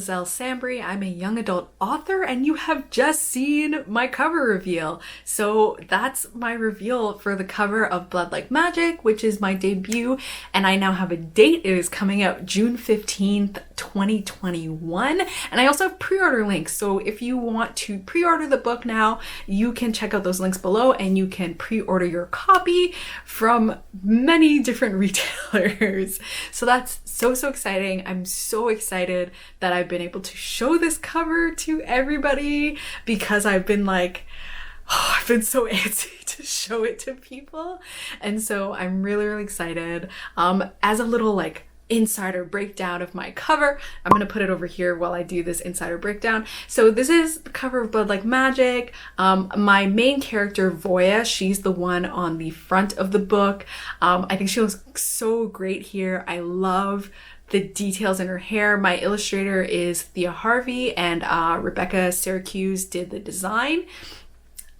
Lizelle Sambry. I'm a young adult author, and you have just seen my cover reveal. So that's my reveal for the cover of Blood Like Magic, which is my debut, and I now have a date. It is coming out June 15th, 2021, and I also have pre-order links. So if you want to pre-order the book now, you can check out those links below, and you can pre-order your copy from many different retailers. So that's so exciting. I'm so excited that I've been able to show this cover to everybody, because I've been I've been so antsy to show it to people. And so I'm really excited. As a little insider breakdown of my cover, I'm gonna put it over here while I do this insider breakdown. So this is the cover of Blood Like Magic. My main character, Voya, she's the one on the front of the book. I think she looks so great here. I love the details in her hair. My illustrator is Thea Harvey, and Rebecca Syracuse did the design.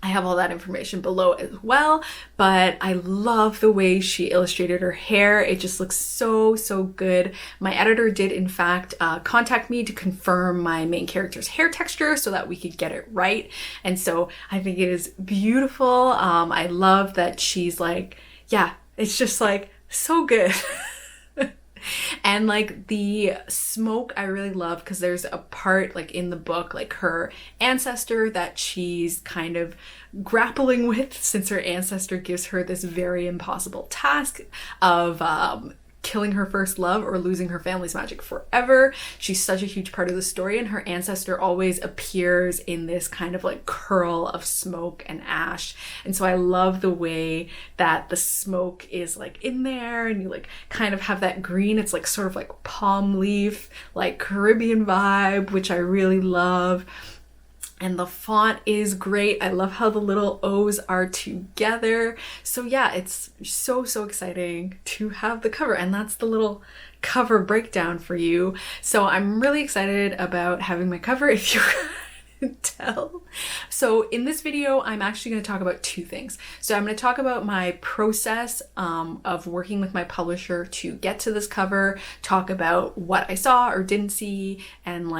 I have all that information below as well, but I love the way she illustrated her hair. It just looks so good. My editor did in fact contact me to confirm my main character's hair texture so that we could get it right. And so I think it is beautiful. I love that she's it's just so good. And the smoke I really love, because there's a part in the book, her ancestor that she's kind of grappling with, since her ancestor gives her this very impossible task of killing her first love or losing her family's magic forever. She's such a huge part of the story, and her ancestor always appears in this kind of curl of smoke and ash. And so I love the way that the smoke is in there, and you kind of have that green. It's sort of palm leaf, Caribbean vibe, which I really love. And the font is great. I love how the little O's are together. So yeah, it's so exciting to have the cover, and that's the little cover breakdown for you. So I'm really excited about having my cover, if you can tell. So in this video, I'm actually going to talk about two things. So I'm going to talk about my process of working with my publisher to get to this cover, talk about what I saw or didn't see, and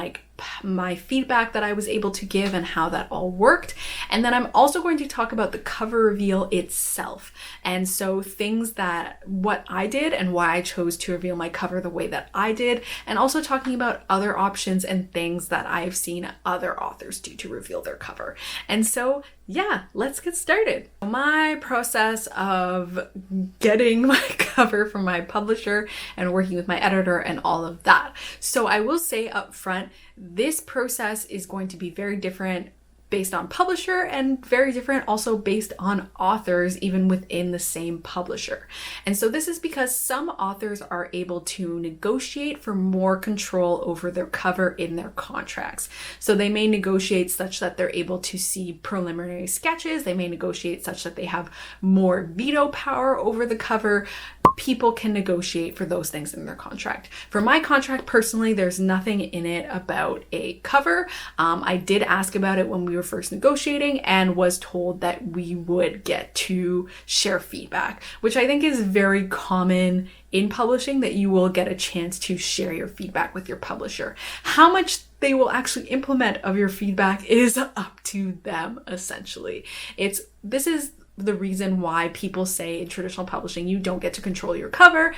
my feedback that I was able to give and how that all worked. And then I'm also going to talk about the cover reveal itself. And so what I did and why I chose to reveal my cover the way that I did, and also talking about other options and things that I've seen other authors do to reveal their cover. And so yeah, let's get started. My process of getting my cover from my publisher and working with my editor and all of that. So I will say up front, this process is going to be very different based on publisher, and very different also based on authors, even within the same publisher. And so this is because some authors are able to negotiate for more control over their cover in their contracts. So they may negotiate such that they're able to see preliminary sketches. They may negotiate such that they have more veto power over the cover. People can negotiate for those things in their contract. For my contract personally, there's nothing in it about a cover. I did ask about it when we were first negotiating, and was told that we would get to share feedback, which I think is very common in publishing, that you will get a chance to share your feedback with your publisher. How much they will actually implement of your feedback is up to them, essentially. This is the reason why people say in traditional publishing you don't get to control your cover,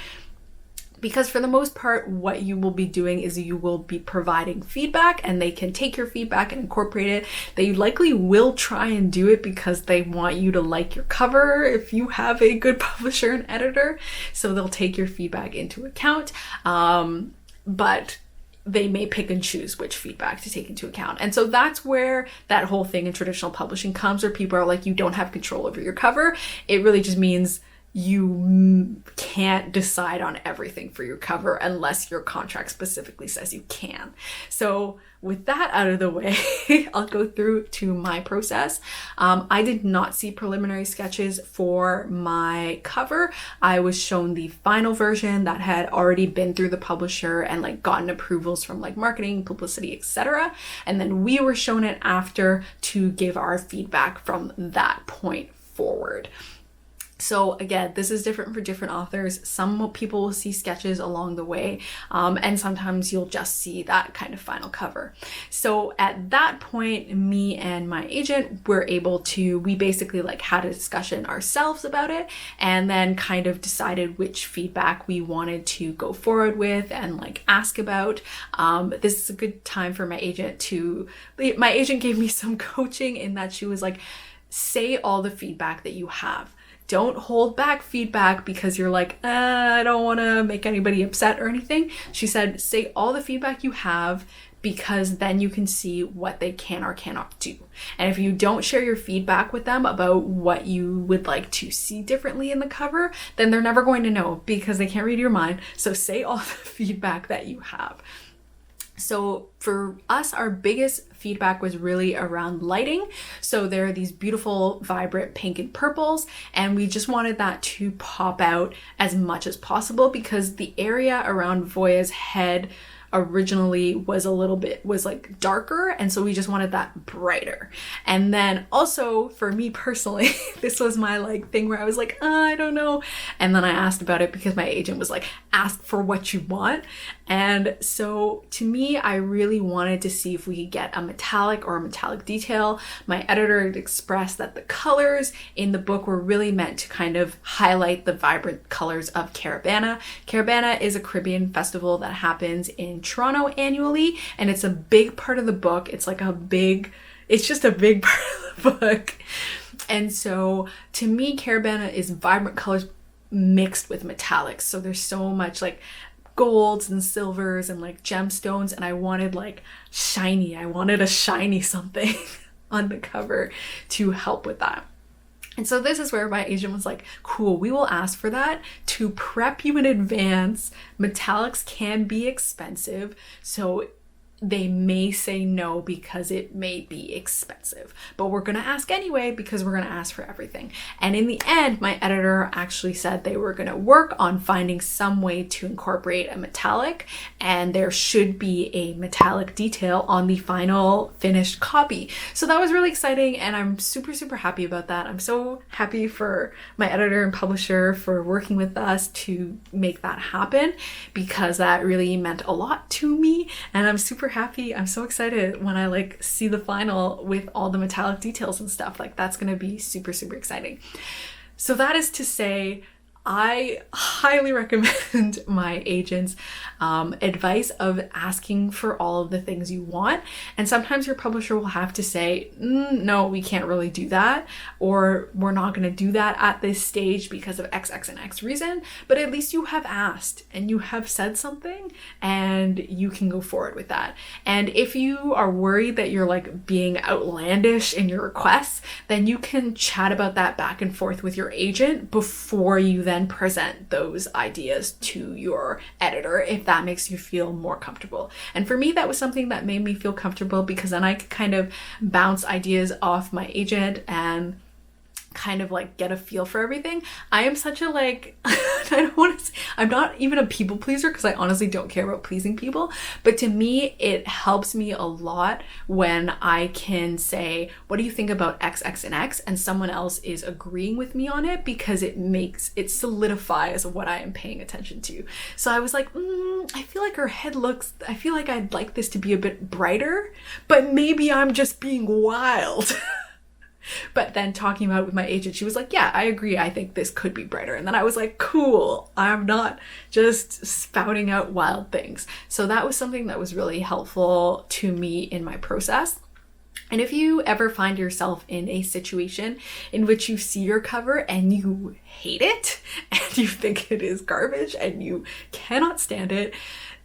because for the most part what you will be doing is you will be providing feedback, and they can take your feedback and incorporate it. They likely will try and do it because they want you to like your cover if you have a good publisher and editor, so they'll take your feedback into account, but they may pick and choose which feedback to take into account. And so that's where that whole thing in traditional publishing comes, where people are you don't have control over your cover. It really just means you can't decide on everything for your cover unless your contract specifically says you can. So with that out of the way, I'll go through to my process. I did not see preliminary sketches for my cover. I was shown the final version that had already been through the publisher and gotten approvals from marketing, publicity, etc. And then we were shown it after to give our feedback from that point forward. So again, this is different for different authors. Some people will see sketches along the way, and sometimes you'll just see that kind of final cover. So at that point, me and my agent were able to, we basically like had a discussion ourselves about it, and then kind of decided which feedback we wanted to go forward with and like ask about. This is a good time for my agent gave me some coaching in that she was like, say all the feedback that you have. Don't hold back feedback because you're like, I don't want to make anybody upset or anything. She said, say all the feedback you have, because then you can see what they can or cannot do. And if you don't share your feedback with them about what you would like to see differently in the cover, then they're never going to know because they can't read your mind. So say all the feedback that you have. So for us, our biggest feedback was really around lighting. So there are these beautiful, vibrant pink and purples, and we just wanted that to pop out as much as possible because the area around Voya's head originally was like darker, and so we just wanted that brighter. And then also for me personally, this was my like thing where I was like, I don't know, and then I asked about it because my agent was like, ask for what you want. And so to me, I really wanted to see if we could get a metallic or a metallic detail. My editor had expressed that the colors in the book were really meant to kind of highlight the vibrant colors of Caribana. Caribana is a Caribbean festival that happens in Toronto annually, and it's a big part of the book. It's just a big part of the book. And so to me, Caribana is vibrant colors mixed with metallics. So there's so much like golds and silvers and like gemstones, and I wanted like shiny. I wanted a shiny something on the cover to help with that. And so this is where my agent was like, cool, we will ask for that to prep you in advance. Metallics can be expensive, so they may say no because it may be expensive, but we're going to ask anyway because we're going to ask for everything. And in the end, my editor actually said they were going to work on finding some way to incorporate a metallic, and there should be a metallic detail on the final finished copy. So that was really exciting, and I'm super, super happy about that. I'm so happy for my editor and publisher for working with us to make that happen, because that really meant a lot to me, and I'm super happy. I'm so excited when I like see the final with all the metallic details and stuff. Like that's gonna be super, super exciting. So that is to say, I highly recommend my agent's advice of asking for all of the things you want. And sometimes your publisher will have to say, no, we can't really do that, or we're not going to do that at this stage because of X, X, and X reason. But at least you have asked and you have said something, and you can go forward with that. And if you are worried that you're like being outlandish in your requests, then you can chat about that back and forth with your agent before you then present those ideas to your editor, if that makes you feel more comfortable. And for me, that was something that made me feel comfortable, because then I could kind of bounce ideas off my agent and kind of like get a feel for everything. I am such a like, I don't want to say, I'm not even a people pleaser because I honestly don't care about pleasing people, but to me it helps me a lot when I can say, what do you think about X, X, and X, and someone else is agreeing with me on it, because it solidifies what I am paying attention to. So I was like, I feel like I feel like I'd like this to be a bit brighter, but maybe I'm just being wild. But then talking about it with my agent, she was like, yeah, I agree. I think this could be brighter. And then I was like, cool, I'm not just spouting out wild things. So that was something that was really helpful to me in my process. And if you ever find yourself in a situation in which you see your cover and you hate it and you think it is garbage and you cannot stand it,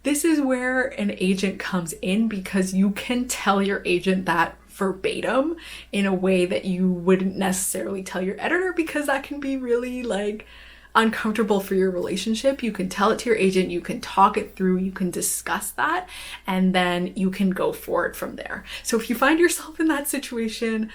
this is where an agent comes in, because you can tell your agent that verbatim in a way that you wouldn't necessarily tell your editor, because that can be really like uncomfortable for your relationship. You can tell it to your agent, you can talk it through, you can discuss that, and then you can go forward from there. So if you find yourself in that situation,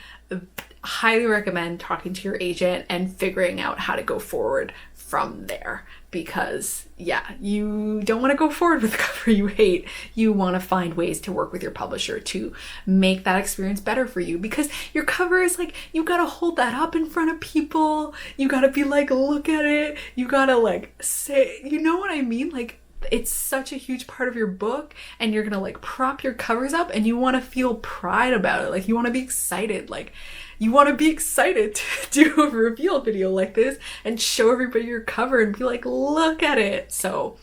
highly recommend talking to your agent and figuring out how to go forward from there, because yeah, you don't want to go forward with the cover you hate. You want to find ways to work with your publisher to make that experience better for you, because your cover is like, you gotta hold that up in front of people. You gotta be like, look at it. You gotta like say, you know what I mean? Like, it's such a huge part of your book, and you're gonna like prop your covers up, and you want to feel pride about it. Like, you want to be excited. Like, you want to be excited to do a reveal video like this and show everybody your cover and be like, look at it. So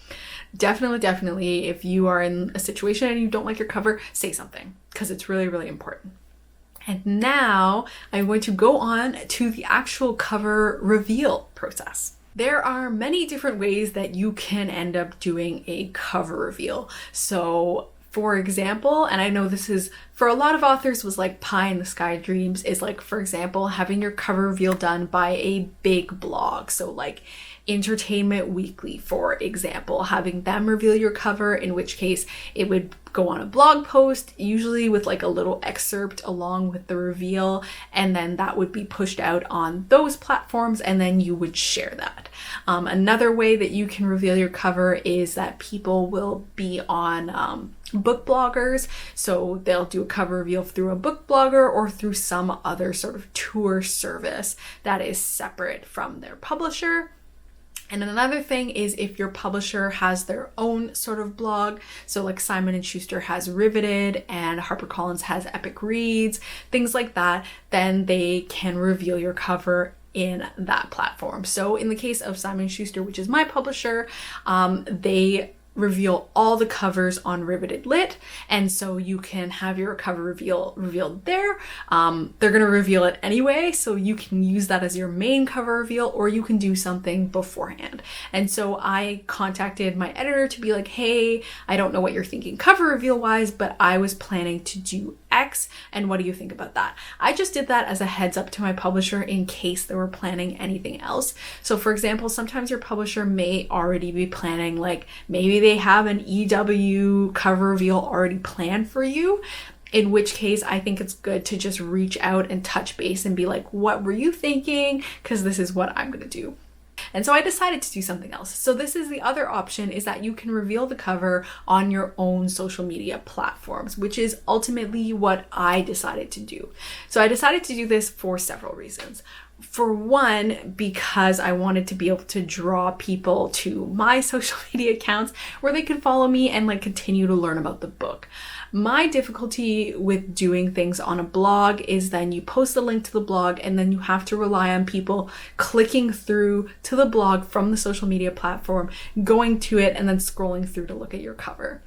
definitely, if you are in a situation and you don't like your cover, say something, because it's really, really important. And now I'm going to go on to the actual cover reveal process. There are many different ways that you can end up doing a cover reveal. So for example, and I know this is for a lot of authors was like pie in the sky dreams, is like, for example, having your cover reveal done by a big blog. So like Entertainment Weekly, for example, having them reveal your cover, in which case it would go on a blog post, usually with like a little excerpt along with the reveal, and then that would be pushed out on those platforms, and then you would share that. Another way that you can reveal your cover is that people will be on book bloggers. So they'll do a cover reveal through a book blogger or through some other sort of tour service that is separate from their publisher. And another thing is if your publisher has their own sort of blog, so like Simon & Schuster has Riveted and HarperCollins has Epic Reads, things like that, then they can reveal your cover in that platform. So in the case of Simon & Schuster, which is my publisher, they reveal all the covers on Riveted Lit, and so you can have your cover revealed there. They're going to reveal it anyway, so you can use that as your main cover reveal, or you can do something beforehand. And so I contacted my editor to be like, hey, I don't know what you're thinking cover reveal wise, but I was planning to do X, and what do you think about that? I just did that as a heads up to my publisher in case they were planning anything else. So for example, sometimes your publisher may already be planning, like maybe they have an EW cover reveal already planned for you, in which case I think it's good to just reach out and touch base and be like, what were you thinking? Because this is what I'm going to do. And so I decided to do something else. So this is the other option, is that you can reveal the cover on your own social media platforms, which is ultimately what I decided to do. So I decided to do this for several reasons. For one, because I wanted to be able to draw people to my social media accounts where they could follow me and like continue to learn about the book. My difficulty with doing things on a blog is then you post the link to the blog and then you have to rely on people clicking through to the blog from the social media platform, going to it, and then scrolling through to look at your cover.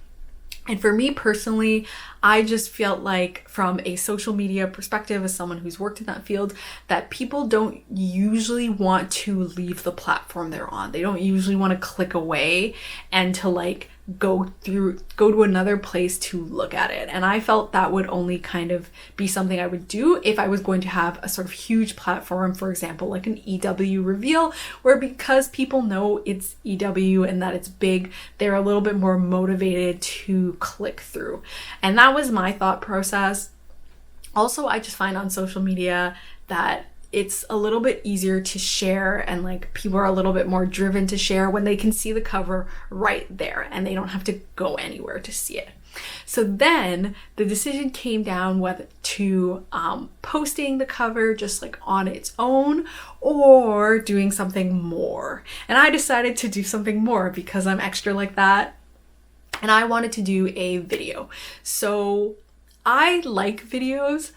And for me personally, I just felt like from a social media perspective, as someone who's worked in that field, that people don't usually want to leave the platform they're on. They don't usually want to click away and to like go to another place to look at it. And I felt that would only kind of be something I would do if I was going to have a sort of huge platform, for example, like an EW reveal, where because people know it's EW and that it's big, they're a little bit more motivated to click through. And that was my thought process. Also, I just find on social media that it's a little bit easier to share, and like people are a little bit more driven to share when they can see the cover right there and they don't have to go anywhere to see it. So then the decision came down whether to posting the cover just like on its own or doing something more. And I decided to do something more because I'm extra like that. And I wanted to do a video. So I like videos.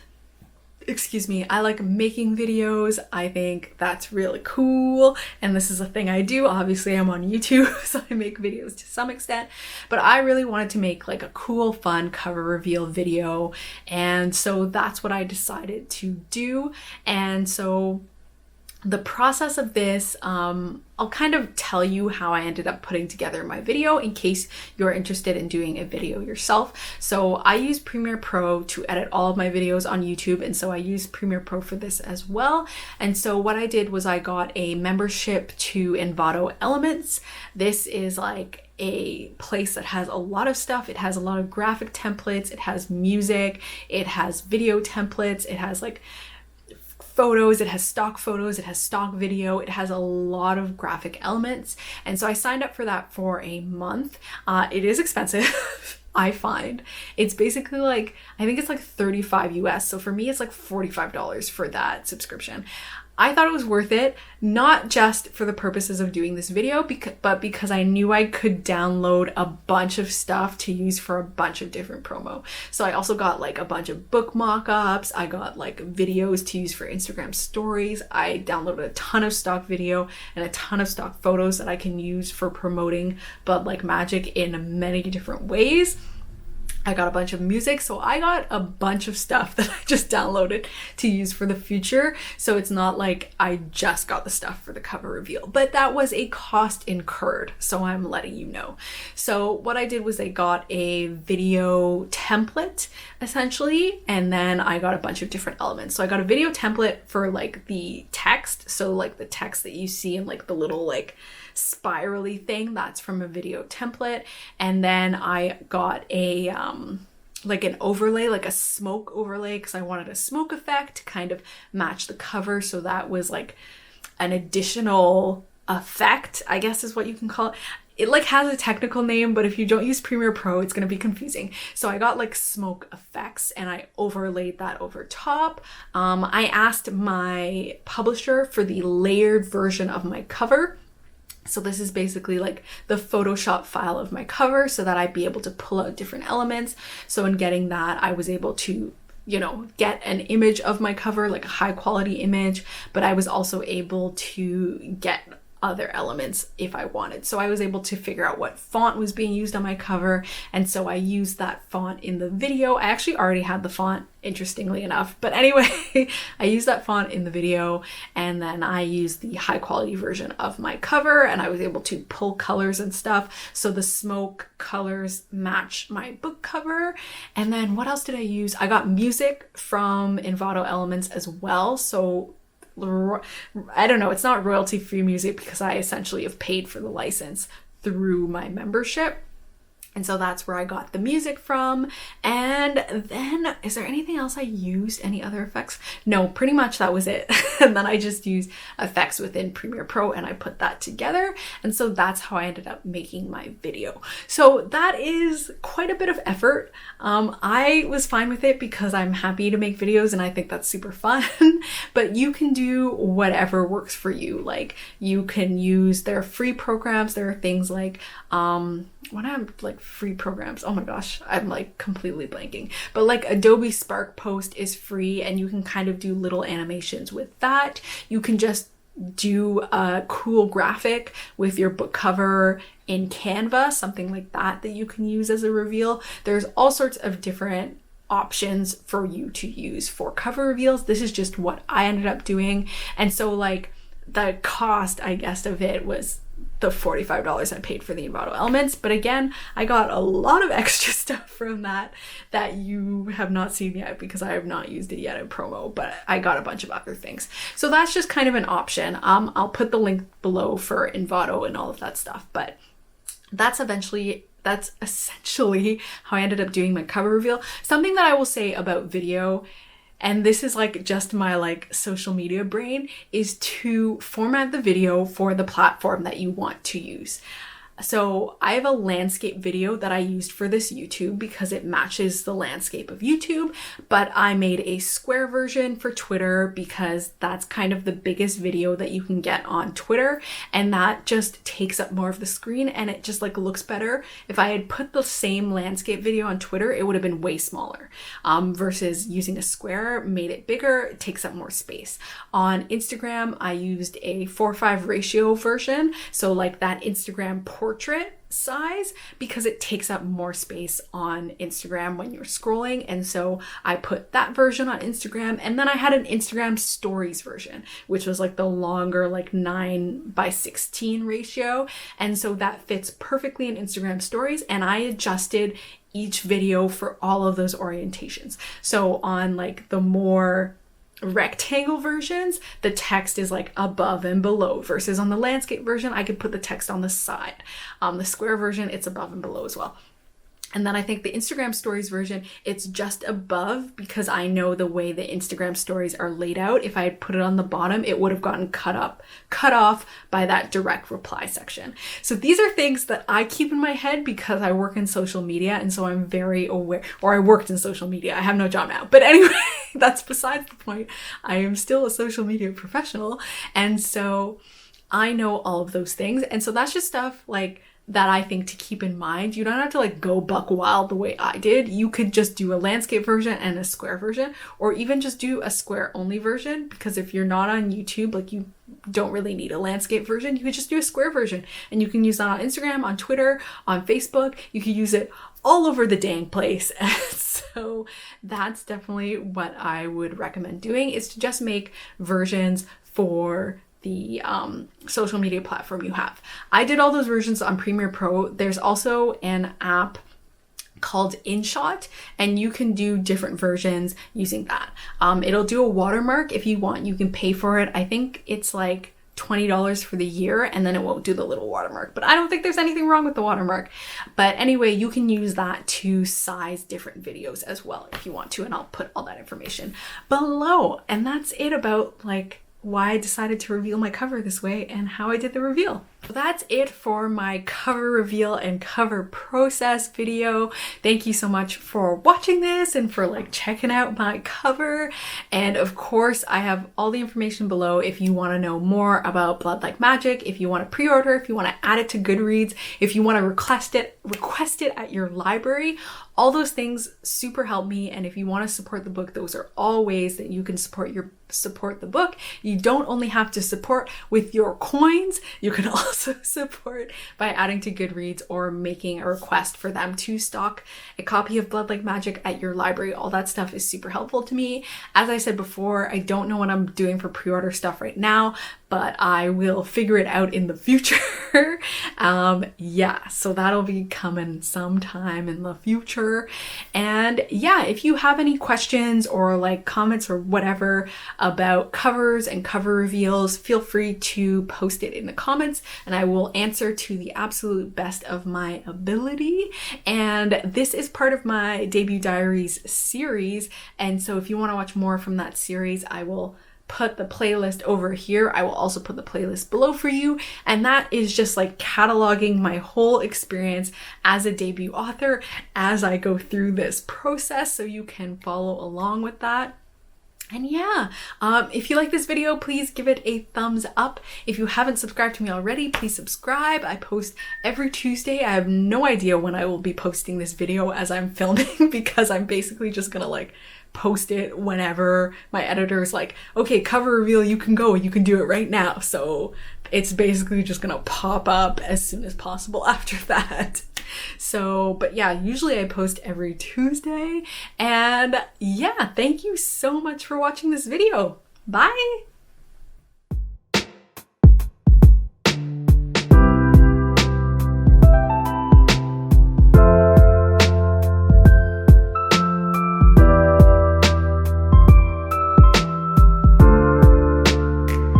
I like making videos. I think that's really cool. And this is a thing I do. Obviously, I'm on YouTube, so I make videos to some extent. But I really wanted to make like a cool, fun cover reveal video. And so that's what I decided to do. And so the process of this, I'll kind of tell you how I ended up putting together my video in case you're interested in doing a video yourself. So I use Premiere Pro to edit all of my videos on YouTube, and so I use Premiere Pro for this as well. And so what I did was I got a membership to Envato Elements. This is like a place that has a lot of stuff. It has a lot of graphic templates, it has music, it has video templates, it has like photos, it has stock video, it has a lot of graphic elements. And so I signed up for that for a month. It is expensive. I find it's basically like, I think it's like 35 US. So for me, it's like $45 for that subscription. I thought it was worth it, not just for the purposes of doing this video, but because I knew I could download a bunch of stuff to use for a bunch of different promo. So I also got like a bunch of book mock-ups. I got like videos to use for Instagram stories. I downloaded a ton of stock video and a ton of stock photos that I can use for promoting Blood Like Magic in many different ways. I got a bunch of music, so I got a bunch of stuff that I just downloaded to use for the future. So it's not like I just got the stuff for the cover reveal, but that was a cost incurred, so I'm letting you know. So what I did was I got a video template essentially, and then I got a bunch of different elements. So I got a video template for like the text, so like the text that you see in like the little like spirally thing, that's from a video template. And then I got a like an overlay, like a smoke overlay, because I wanted a smoke effect to kind of match the cover. So that was like an additional effect, I guess is what you can call it. It like has a technical name, but if you don't use Premiere Pro, it's going to be confusing. So I got like smoke effects and I overlaid that over top. I asked my publisher for the layered version of my cover. So this is basically like the Photoshop file of my cover so that I'd be able to pull out different elements. So in getting that, I was able to, you know, get an image of my cover, like a high quality image, but I was also able to get other elements if I wanted. So I was able to figure out what font was being used on my cover. And so I used that font in the video. I actually already had the font, interestingly enough. But anyway, I used that font in the video, and then I used the high quality version of my cover, and I was able to pull colors and stuff. So the smoke colors match my book cover. And then what else did I use? I got music from Envato Elements as well. So I don't know, it's not royalty free music because I essentially have paid for the license through my membership. And so that's where I got the music from. And then, is there anything else I used? Any other effects? No, pretty much that was it. And then I just used effects within Premiere Pro and I put that together. And so that's how I ended up making my video. So that is quite a bit of effort. I was fine with it because I'm happy to make videos and I think that's super fun. But you can do whatever works for you. Like you can use their free programs. There are things like, when I'm like free programs, oh my gosh, I'm like completely blanking, but like Adobe Spark Post is free and you can kind of do little animations with that. You can just do a cool graphic with your book cover in Canva, something like that you can use as a reveal. There's all sorts of different options for you to use for cover reveals. This is just what I ended up doing. And so like the cost, I guess, of it was the $45 I paid for the Envato Elements. But again, I got a lot of extra stuff from that you have not seen yet because I have not used it yet in promo, but I got a bunch of other things. So that's just kind of an option. I'll put the link below for Envato and all of that stuff, but that's essentially how I ended up doing my cover reveal. Something that I will say about video, and this is like just my like social media brain, is to format the video for the platform that you want to use. So I have a landscape video that I used for this YouTube because it matches the landscape of YouTube, but I made a square version for Twitter because that's kind of the biggest video that you can get on Twitter, and that just takes up more of the screen and it just like looks better. If I had put the same landscape video on Twitter, it would have been way smaller, versus using a square made it bigger, it takes up more space. On Instagram, I used a 4:5 ratio version, so like that Instagram portrait size, because it takes up more space on Instagram when you're scrolling. And so I put that version on Instagram, and then I had an Instagram stories version, which was like the longer, like 9:16 ratio. And so that fits perfectly in Instagram stories. And I adjusted each video for all of those orientations. So on like the more rectangle versions, the text is like above and below, versus on the landscape version, I could put the text on the side. The square version, it's above and below as well. And then I think the Instagram stories version, it's just above because I know the way the Instagram stories are laid out. If I had put it on the bottom, it would have gotten cut off by that direct reply section. So these are things that I keep in my head because I work in social media. And so I'm very aware, or I worked in social media. I have no job now. But anyway, that's besides the point. I am still a social media professional. And so I know all of those things. And so that's just stuff like that I think to keep in mind. You don't have to like go buck wild the way I did. You could just do a landscape version and a square version, or even just do a square only version, because if you're not on YouTube, like you don't really need a landscape version. You could just do a square version, and you can use that on Instagram, on Twitter, on Facebook. You can use it all over the dang place. So that's definitely what I would recommend doing, is to just make versions for the social media platform you have. I did all those versions on Premiere Pro. There's also an app called InShot, and you can do different versions using that. It'll do a watermark if you want. You can pay for it. I think it's like $20 for the year, and then it won't do the little watermark. But I don't think there's anything wrong with the watermark. But anyway, you can use that to size different videos as well if you want to, and I'll put all that information below. And that's it about like why I decided to reveal my cover this way and how I did the reveal. So that's it for my cover reveal and cover process video. Thank you so much for watching this and for like checking out my cover. And of course, I have all the information below if you want to know more about Blood Like Magic, if you want to pre-order, if you want to add it to Goodreads, if you want to request it at your library. All those things super help me, and if you want to support the book, those are all ways that you can support the book. You don't only have to support with your coins, you can also support by adding to Goodreads or making a request for them to stock a copy of Blood Like Magic at your library. All that stuff is super helpful to me. As I said before, I don't know what I'm doing for pre-order stuff right now, but I will figure it out in the future. Yeah, so that'll be coming sometime in the future. And yeah, if you have any questions or like comments or whatever about covers and cover reveals, feel free to post it in the comments and I will answer to the absolute best of my ability. And this is part of my Debut Diaries series. And so if you want to watch more from that series, I will put the playlist over here. I will also put the playlist below for you. And that is just like cataloging my whole experience as a debut author as I go through this process, so you can follow along with that. And yeah, if you like this video, please give it a thumbs up. If you haven't subscribed to me already, please subscribe. I post every Tuesday. I have no idea when I will be posting this video as I'm filming because I'm basically just gonna like post it whenever my editor is like, okay, cover reveal, you can go, you can do it right now. So it's basically just gonna pop up as soon as possible after that. So, but yeah, usually I post every Tuesday. And yeah, thank you so much for watching this video. Bye!